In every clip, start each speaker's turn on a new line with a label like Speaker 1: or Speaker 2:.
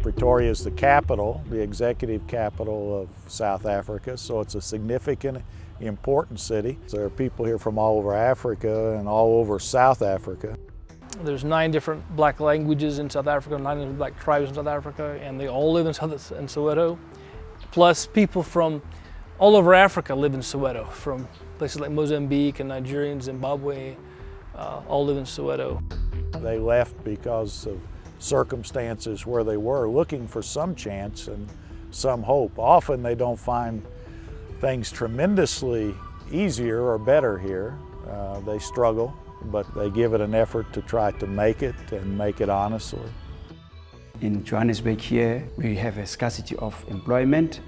Speaker 1: Pretoria is the capital, the executive capital of South Africa, so it's a significant, important city. There are people here from all over Africa and all over South Africa.
Speaker 2: There's 9 different black languages in South Africa, 9 different black tribes in South Africa, and they all live in Soweto. Plus people from all over Africa live in Soweto, from places like Mozambique and Nigeria and Zimbabwe, all live in Soweto.
Speaker 1: They left because of circumstances where they were looking for some chance and some hope. Often they don't find things tremendously easier or better here. They struggle, but they give it an effort to try to make it and make it honestly.
Speaker 3: In Johannesburg here, we have a scarcity of employment,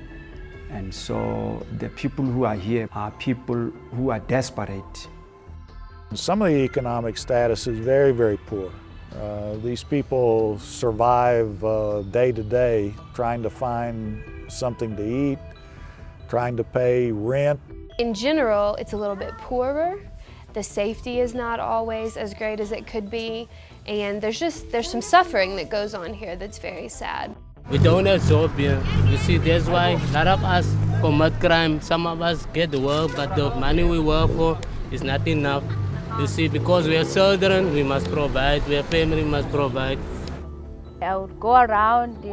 Speaker 3: and so the people who are here are people who are desperate.
Speaker 1: Some of the economic status is very, very poor. These people survive day to day, trying to find something to eat, trying to pay rent.
Speaker 4: In general, it's a little bit poorer. The safety is not always as great as it could be, and there's some suffering that goes on here that's very sad.
Speaker 5: We don't have job here. You see, that's why a lot of us commit crime. Some of us get the work, but the money we work for is not enough. You see, because we are children, we must provide. We are family, we must provide.
Speaker 6: I would go around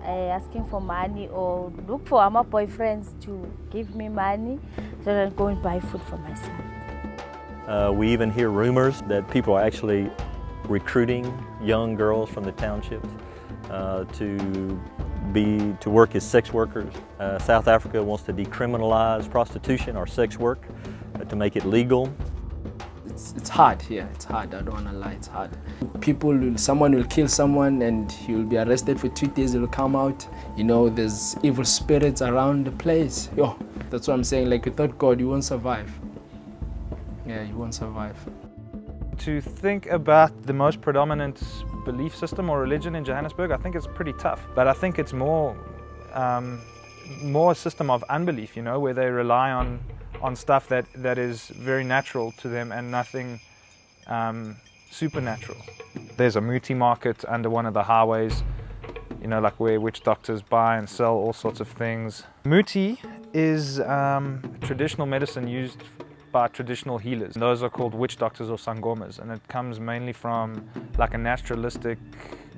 Speaker 6: asking for money or look for my boyfriends to give me money so that I go and buy food for myself.
Speaker 7: We even hear rumors that people are actually recruiting young girls from the townships to work as sex workers. South Africa wants to decriminalize prostitution or sex work to make it legal.
Speaker 8: It's hard here, it's hard, I don't want to lie, it's hard. Someone will kill someone and he will be arrested for 2 days, he will come out. You know, there's evil spirits around the place. Yo, that's what I'm saying, like without God, you won't survive. Yeah, you won't survive.
Speaker 9: To think about the most predominant belief system or religion in Johannesburg, I think it's pretty tough. But I think it's more a system of unbelief, you know, where they rely on stuff that is very natural to them and nothing supernatural. There's a Muti market under one of the highways, you know, like where witch doctors buy and sell all sorts of things. Muti is traditional medicine used by traditional healers. Those are called witch doctors or sangomas, and it comes mainly from like a naturalistic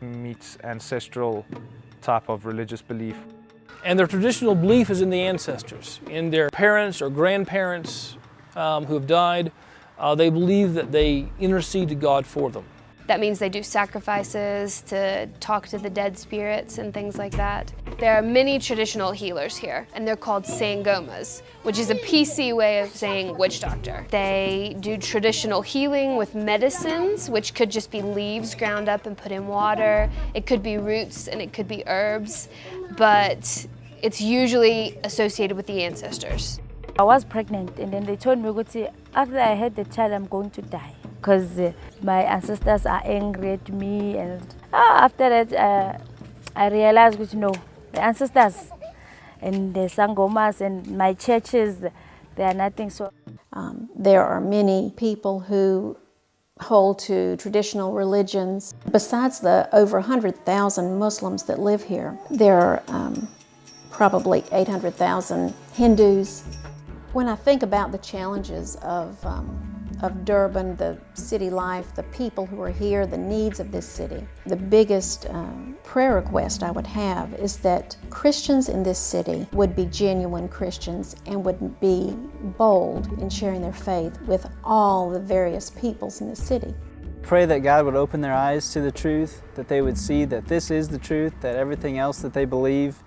Speaker 9: meets ancestral type of religious belief.
Speaker 2: And their traditional belief is in the ancestors, in their parents or grandparents who have died. They believe that they intercede to God for them.
Speaker 4: That means they do sacrifices to talk to the dead spirits and things like that. There are many traditional healers here, and they're called sangomas, which is a PC way of saying witch doctor. They do traditional healing with medicines, which could just be leaves ground up and put in water. It could be roots and it could be herbs, but it's usually associated with the ancestors.
Speaker 6: I was pregnant, and then they told me, after I had the child, I'm going to die, because my ancestors are angry at me. And after that, I realized, no, the ancestors and the sangomas and my churches, they are nothing. So
Speaker 10: there are many people who hold to traditional religions. Besides the over 100,000 Muslims that live here, there are probably 800,000 Hindus. When I think about the challenges of Durban, the city life, the people who are here, the needs of this city, the biggest prayer request I would have is that Christians in this city would be genuine Christians and would be bold in sharing their faith with all the various peoples in the city.
Speaker 11: Pray that God would open their eyes to the truth, that they would see that this is the truth, that everything else that they believe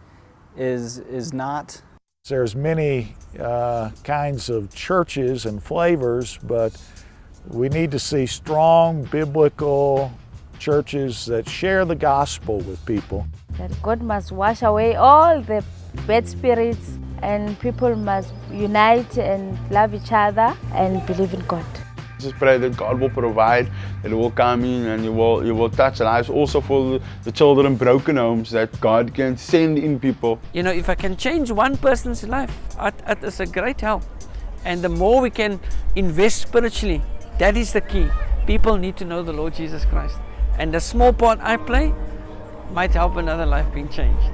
Speaker 11: is not.
Speaker 1: There's many kinds of churches and flavors, but we need to see strong biblical churches that share the gospel with people.
Speaker 6: That God must wash away all the bad spirits, and people must unite and love each other and believe in God.
Speaker 12: Just pray that God will provide, that He will come in and you will touch lives. Also for the children in broken homes, that God can send in people.
Speaker 13: You know, if I can change one person's life, it is a great help. And the more we can invest spiritually, that is the key. People need to know the Lord Jesus Christ. And the small part I play, might help another life being changed.